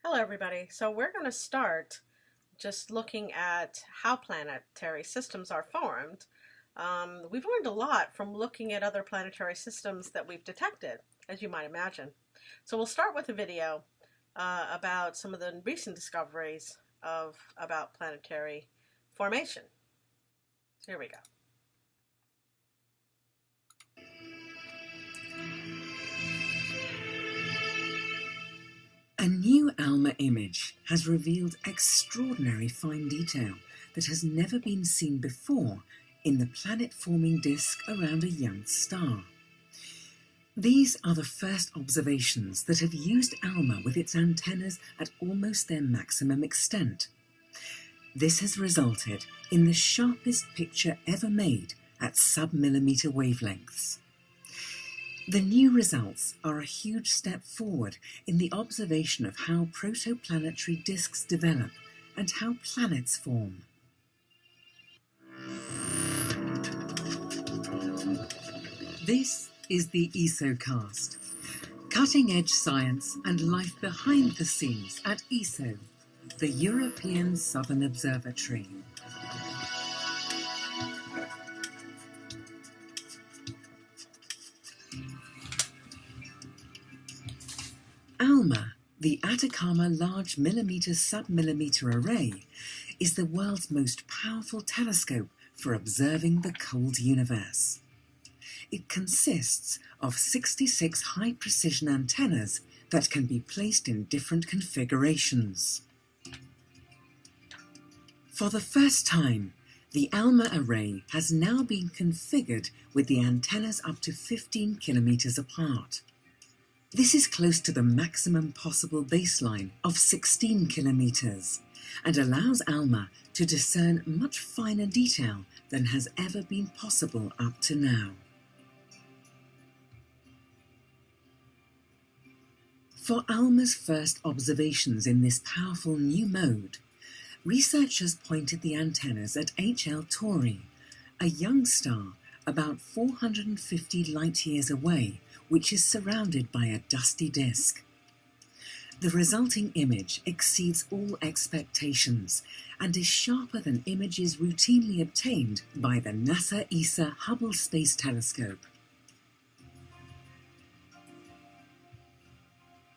Hello, everybody. So we're going to start just looking at how planetary systems are formed. We've learned a lot from looking at other planetary systems that we've detected, as you might imagine. So we'll start with a video about some of the recent discoveries about planetary formation. So here we go. A new ALMA image has revealed extraordinary fine detail that has never been seen before in the planet-forming disk around a young star. These are the first observations that have used ALMA with its antennas at almost their maximum extent. This has resulted in the sharpest picture ever made at sub-millimeter wavelengths. The new results are a huge step forward in the observation of how protoplanetary disks develop and how planets form. This is the ESOcast, cutting-edge science and life behind the scenes at ESO, the European Southern Observatory. ALMA, the Atacama Large Millimeter Submillimeter Array, is the world's most powerful telescope for observing the cold universe. It consists of 66 high-precision antennas that can be placed in different configurations. For the first time, the ALMA array has now been configured with the antennas up to 15 kilometers apart. This is close to the maximum possible baseline of 16 kilometers and allows ALMA to discern much finer detail than has ever been possible up to now. For ALMA's first observations in this powerful new mode, researchers pointed the antennas at HL Tauri, a young star about 450 light-years away, which is surrounded by a dusty disk. The resulting image exceeds all expectations and is sharper than images routinely obtained by the NASA ESA Hubble Space Telescope.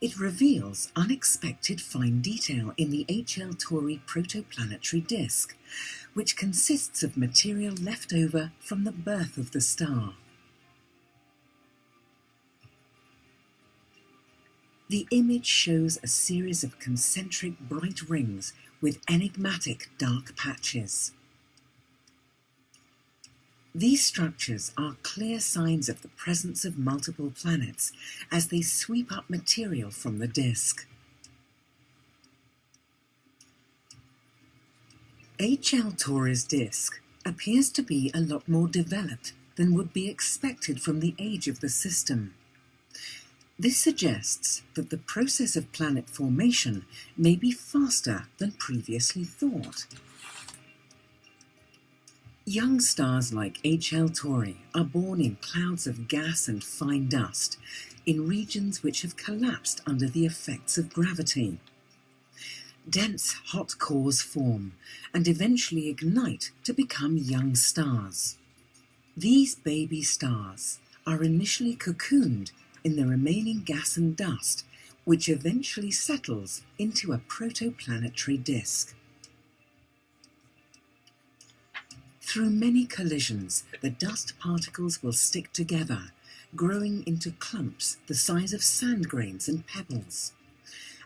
It reveals unexpected fine detail in the HL Tauri protoplanetary disk, which consists of material left over from the birth of the star. The image shows a series of concentric bright rings with enigmatic dark patches. These structures are clear signs of the presence of multiple planets as they sweep up material from the disk. HL Tauri's disk appears to be a lot more developed than would be expected from the age of the system. This suggests that the process of planet formation may be faster than previously thought. Young stars like HL Tauri are born in clouds of gas and fine dust in regions which have collapsed under the effects of gravity. Dense hot cores form and eventually ignite to become young stars. These baby stars are initially cocooned in the remaining gas and dust, which eventually settles into a protoplanetary disk. Through many collisions, the dust particles will stick together, growing into clumps the size of sand grains and pebbles.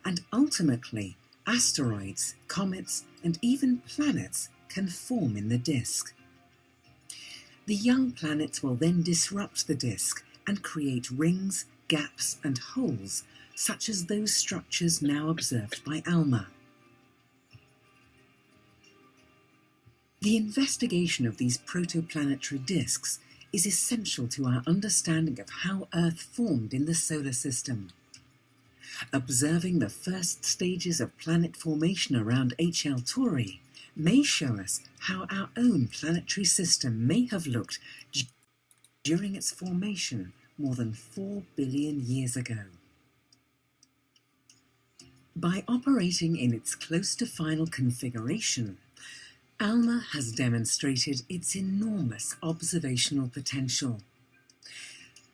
And ultimately, asteroids, comets, and even planets can form in the disk. The young planets will then disrupt the disk and create rings, gaps, and holes, such as those structures now observed by ALMA. The investigation of these protoplanetary disks is essential to our understanding of how Earth formed in the solar system. Observing the first stages of planet formation around HL Tauri may show us how our own planetary system may have looked during its formation more than 4 billion years ago. By operating in its close to final configuration, ALMA has demonstrated its enormous observational potential.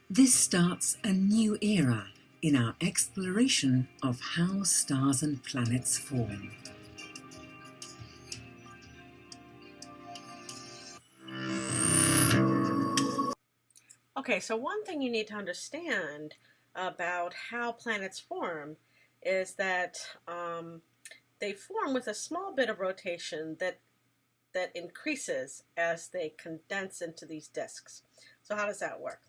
This starts a new era in our exploration of how stars and planets form. Okay, so one thing you need to understand about how planets form is that they form with a small bit of rotation that increases as they condense into these disks. So how does that work?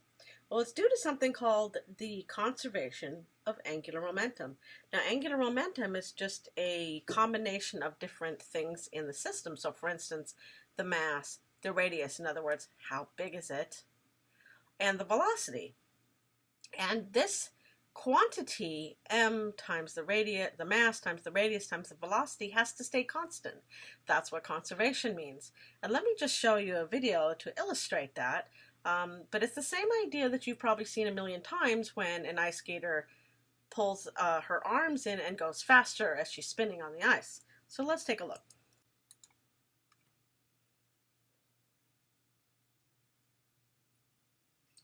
Well, it's due to something called the conservation of angular momentum. Now, angular momentum is just a combination of different things in the system. So, for instance, the mass, the radius, in other words, how big is it, and the velocity. And this quantity, m times the mass times the radius times the velocity, has to stay constant. That's what conservation means. And let me just show you a video to illustrate that. But it's the same idea that you've probably seen a million times when an ice skater pulls her arms in and goes faster as she's spinning on the ice. So let's take a look.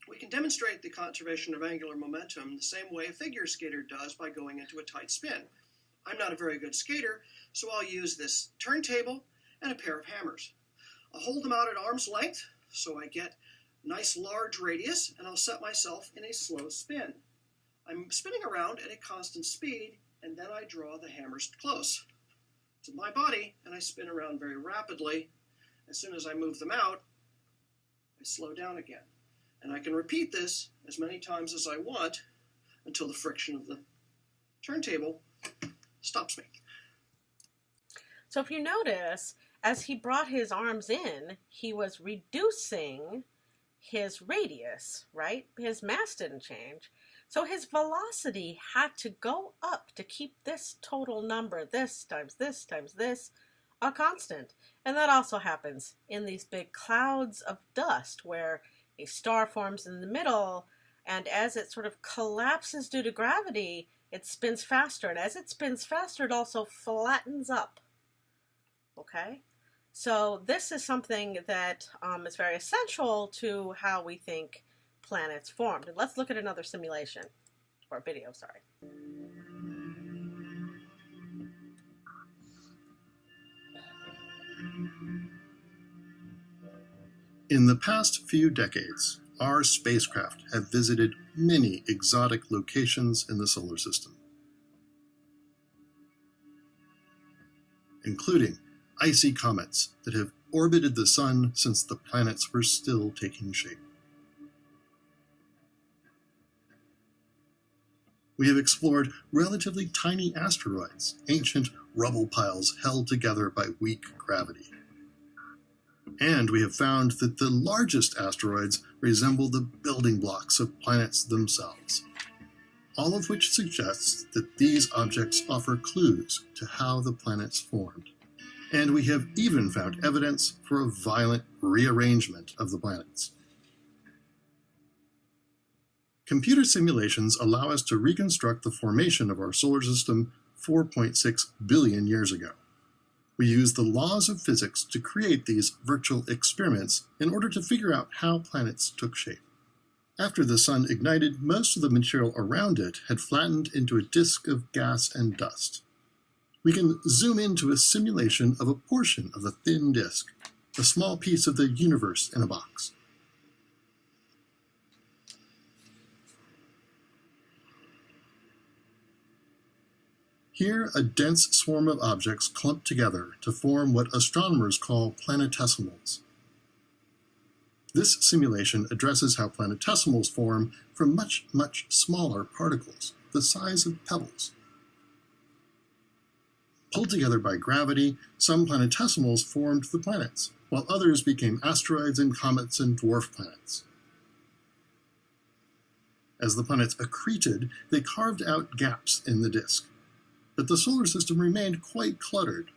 We can demonstrate the conservation of angular momentum the same way a figure skater does by going into a tight spin. I'm not a very good skater, so I'll use this turntable and a pair of hammers. I'll hold them out at arm's length so I get a nice large radius, and I'll set myself in a slow spin. I'm spinning around at a constant speed, and then I draw the hammers close to my body, and I spin around very rapidly. As soon as I move them out, I slow down again. And I can repeat this as many times as I want until the friction of the turntable stops me. So if you notice, as he brought his arms in, he was reducing his radius, right? His mass didn't change. So his velocity had to go up to keep this total number, this times this times this, a constant. And that also happens in these big clouds of dust where a star forms in the middle, and as it sort of collapses due to gravity, it spins faster. And as it spins faster, it also flattens up. Okay? So this is something that is very essential to how we think planets formed. And let's look at another simulation, or video, sorry. In the past few decades, our spacecraft have visited many exotic locations in the solar system, including icy comets that have orbited the Sun since the planets were still taking shape. We have explored relatively tiny asteroids, ancient rubble piles held together by weak gravity. And we have found that the largest asteroids resemble the building blocks of planets themselves, all of which suggests that these objects offer clues to how the planets formed. And we have even found evidence for a violent rearrangement of the planets. Computer simulations allow us to reconstruct the formation of our solar system 4.6 billion years ago. We use the laws of physics to create these virtual experiments in order to figure out how planets took shape. After the Sun ignited, most of the material around it had flattened into a disk of gas and dust. We can zoom into a simulation of a portion of the thin disk, a small piece of the universe in a box. Here, a dense swarm of objects clump together to form what astronomers call planetesimals. This simulation addresses how planetesimals form from much, much smaller particles, the size of pebbles. Pulled together by gravity, some planetesimals formed the planets, while others became asteroids and comets and dwarf planets. As the planets accreted, they carved out gaps in the disk, but the solar system remained quite cluttered.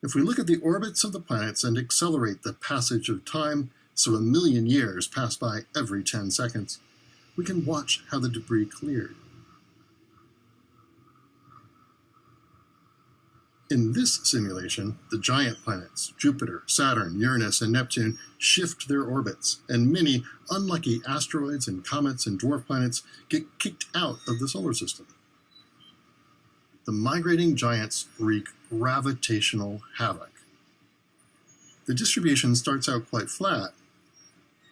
If we look at the orbits of the planets and accelerate the passage of time, so 1 million years pass by every 10 seconds, we can watch how the debris cleared. In this simulation, the giant planets, Jupiter, Saturn, Uranus, and Neptune, shift their orbits, and many unlucky asteroids and comets and dwarf planets get kicked out of the solar system. The migrating giants wreak gravitational havoc. The distribution starts out quite flat,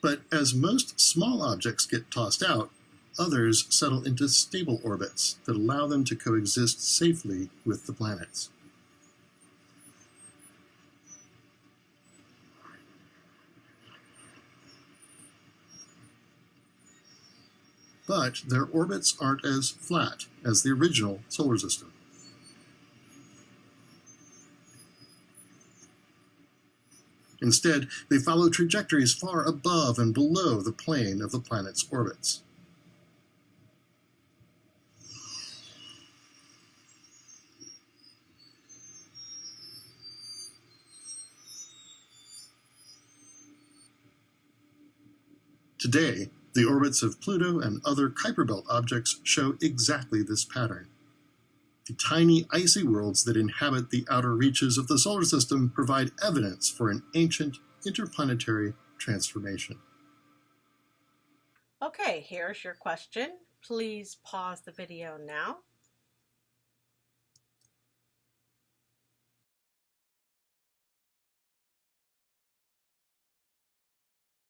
but as most small objects get tossed out, others settle into stable orbits that allow them to coexist safely with the planets. But their orbits aren't as flat as the original solar system. Instead, they follow trajectories far above and below the plane of the planet's orbits. Today, the orbits of Pluto and other Kuiper Belt objects show exactly this pattern. The tiny icy worlds that inhabit the outer reaches of the solar system provide evidence for an ancient interplanetary transformation. Okay, here's your question. Please pause the video now